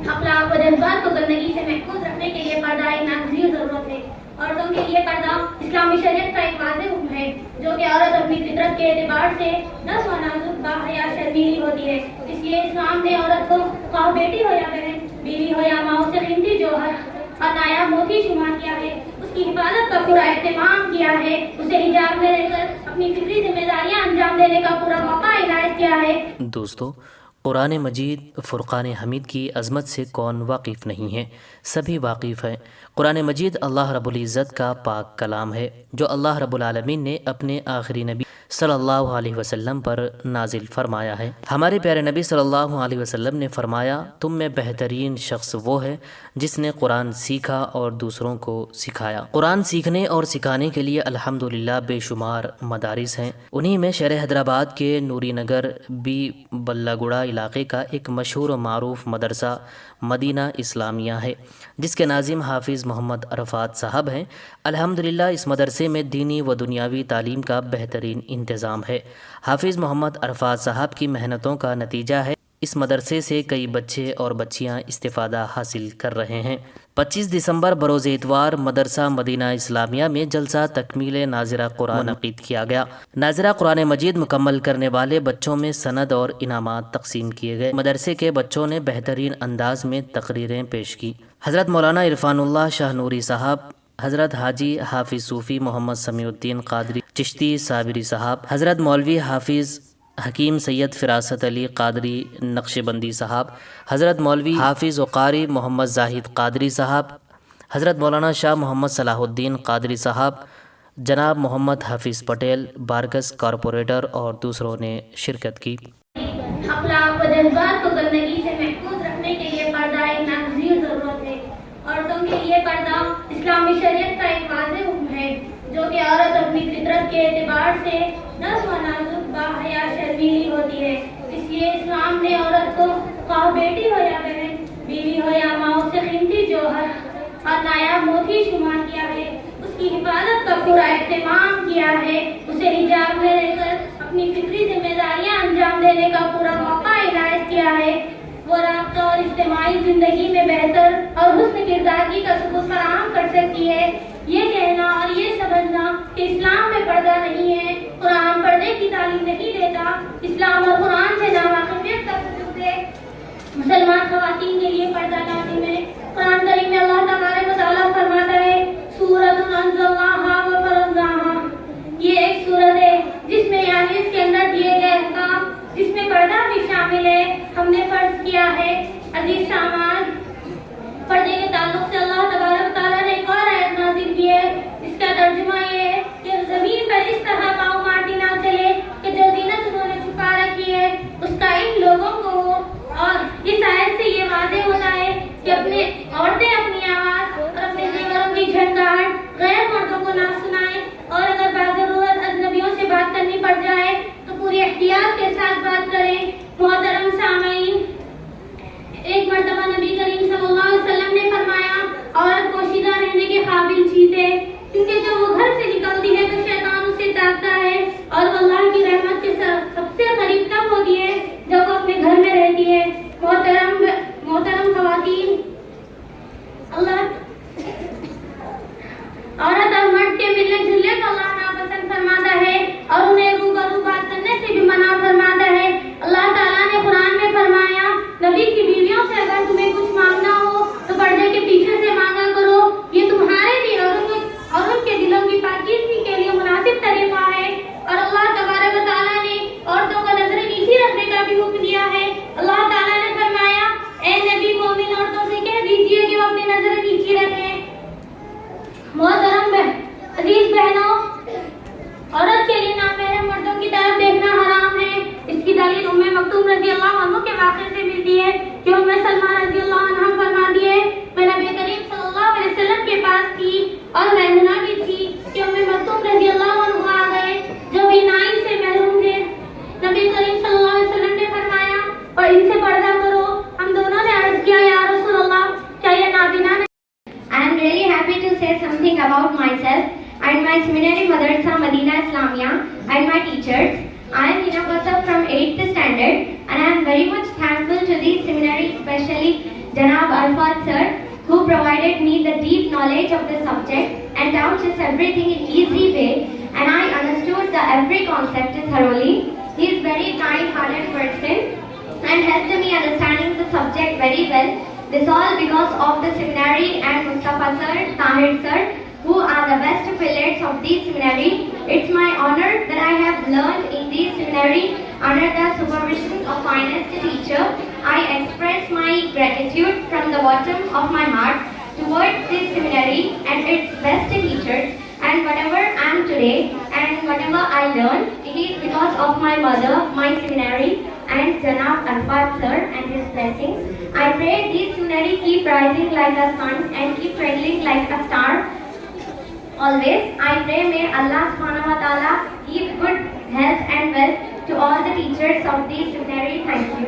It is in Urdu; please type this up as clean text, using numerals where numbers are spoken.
اخلاق و جذبات کو گندگی سے محفوظ رکھنے کے لیے پردہ ایک ناگزیر ضرورت ہے۔ عورتوں کے لیے پردہ اسلامی شریعت کا ایک واضح حکم ہے، جو کہ عورت اپنی فطرت کے اعتبار سے نصف و نازک باحیا شرمیلی ہوتی ہے۔ اس لیے اسلام نے عورت کو خواہ بیٹی ہو یا بہن، بیوی ہو یا ماں، اسے قیمتی جوہر اور نایاب موتی شمار کیا ہے، اس کی حفاظت کا پورا اہتمام کیا ہے، اسے حجاب میں رہ کر اپنی فطری ذمہ داریاں انجام دینے کا پورا موقع عنایت کیا ہے۔ دوستو، قرآن مجید فرقان حمید کی عظمت سے کون واقف نہیں ہے؟ سبھی واقف ہیں۔ قرآن مجید اللہ رب العزت کا پاک کلام ہے، جو اللہ رب العالمین نے اپنے آخری نبی صلی اللہ علیہ وسلم پر نازل فرمایا ہے۔ ہمارے پیارے نبی صلی اللہ علیہ وسلم نے فرمایا، تم میں بہترین شخص وہ ہے جس نے قرآن سیکھا اور دوسروں کو سکھایا۔ قرآن سیکھنے اور سکھانے کے لیے الحمدللہ بے شمار مدارس ہیں۔ انہی میں شہر حیدرآباد کے نوری نگر بی بلہ گڑا علاقے کا ایک مشہور و معروف مدرسہ مدینہ اسلامیہ ہے، جس کے ناظم حافظ محمد عرفات صاحب ہیں۔ الحمدللہ اس مدرسے میں دینی و دنیاوی تعلیم کا بہترین انتظام ہے۔ حافظ محمد عرفات صاحب کی محنتوں کا نتیجہ ہے اس مدرسے سے کئی بچے اور بچیاں استفادہ حاصل کر رہے ہیں۔ 25 دسمبر بروز اتوار مدرسہ مدینہ اسلامیہ میں جلسہ تکمیل ناظرہ قرآن منعقد کیا گیا۔ ناظرہ قرآن مجید مکمل کرنے والے بچوں میں سند اور انعامات تقسیم کیے گئے۔ مدرسے کے بچوں نے بہترین انداز میں تقریریں پیش کی۔ حضرت مولانا عرفان اللہ شاہ نوری صاحب، حضرت حاجی حافظ صوفی محمد سمیع الدین قادری چشتی صابری صاحب، حضرت مولوی حافظ حکیم سید فراست علی قادری نقشبندی صاحب، حضرت مولوی حافظ و قاری محمد زاہد قادری صاحب، حضرت مولانا شاہ محمد صلاح الدین قادری صاحب، جناب محمد حافظ پٹیل بارکس کارپوریٹر اور دوسروں نے شرکت کی۔ اخلاق و جذبات کو گندگی سے محفوظ رکھنے کے لیے پردہ ایک ناگزیر ضرورت ہے۔ عورتوں کے لیے پردہ اسلامی شریعت کا ایک واضح حکم ہے، جو کہ عورت اپنی فطرت کے اعتبار سے نصف و نازک باحیا شرمیلی ہوتی ہے۔ اس لیے اسلام نے عورت کو خواہ بیٹی ہو یا بہن، بیوی ہو یا ماں، اسے قیمتی جوہر اور نایاب موتی شمار کیا ہے، اس کی حفاظت کا پورا اہتمام کیا ہے، اسے حجاب میں رہ کر اپنی فطری ذمہ داریاں انجام دینے کا پورا موقع عنایت کیا ہے۔ وہ رابطہ اور اجتماعی زندگی میں بہتر اور حسن کرداری کا ثبوت فراہم کر سکتی ہے۔ یہ کہنا اور یہ سمجھنا کہ اسلام میں پردہ نہیں ہے، قرآن پردے کی تعلیم نہیں دیتا، اسلام اور قرآن سے ناواقفیت کا ثبوت ہے۔ مسلمان خواتین کے لیے پردہ لازم ہے۔ قرآن کریم میں اللہ تبارک و تعالیٰ فرماتا ہے، سورۃ انزلناہا و فرضناہا، یہ ایک سورت ہے جس میں یعنی اس کے اندر دیے گئے احکام، جس میں پردہ بھی شامل ہے، ہم نے فرض کیا ہے۔ عزیز سامعین، پردے کے تعلق سے اللہ تبارک و تعالیٰ نے ایک اور آیت نازل کی ہے، اس کا ترجمہ یہ ہے کہ زمین پر اس طرح پاؤں مارٹی نہ چلے کہ جو زینت انہوں نے چھپا رکھی ہے اس کا ان لوگوں کو ہو۔ اور اس آیت سے یہ واضح ہوتا ہے کہ عورتیں اپنی آواز اور اپنے زیوروں کی جھنجھاہٹ غیر مردوں کو نہ سنائیں، اور اگر باضرورت اجنبیوں سے بات کرنی پڑ جائے تو پوری احتیاط کے ساتھ بات کریں۔ محترم سامعین، ایک مرتبہ نبی کریم صلی اللہ علیہ وسلم نے فرمایا، عورت پوشیدہ رہنے کے قابل چیز ہے، کیونکہ جب وہ گھر سے نکلتی ہے تو شیطان اسے تاکتا ہے، اور اللہ کی رحمت کے سب سے قریب تب ہوتی ہے جب وہ اپنے گھر میں رہتی ہے۔ محترم خواتین، عورت اور مرد کے ملنے جلنے کو اللہ ناپسند فرماتا ہے اور انہیں روبرو بات کرنے سے بھی منع فرماتا ہے۔ اللہ تعالیٰ نے قرآن میں فرمایا، نبی کی بیویوں سے اگر تمہیں کچھ مانگنا ہو تو پردے کے پیچھے سے مانگا کرو، یہ تمہارے لیے اور ان کے دلوں کی پاکیزگی کے لیے مناسب طریقہ ہے۔ اور اللہ تبارک و تعالیٰ نے Janab Arfat sir, who provided me the deep knowledge of the subject and taught us everything in easy way, and I understood the every concept thoroughly. He is very kind-hearted person and helped me understanding the subject very well. This all because of the seminary and Mustafa sir, Tahir sir, who are the best affiliates of this seminary. It's my honor that I have learned in this seminary under the supervision of finest teacher. I express my gratitude from the bottom of my heart towards this seminary and its best teachers. And whatever I am today and whatever I learned, it is because of my mother, my seminary, and Janab Arfat sir and his blessings. I pray this seminary keep rising like a sun and keep twinkling like a star. Always, I pray may Allah subhanahu wa ta'ala give good health and wealth to all the teachers of this seminary. Thank you.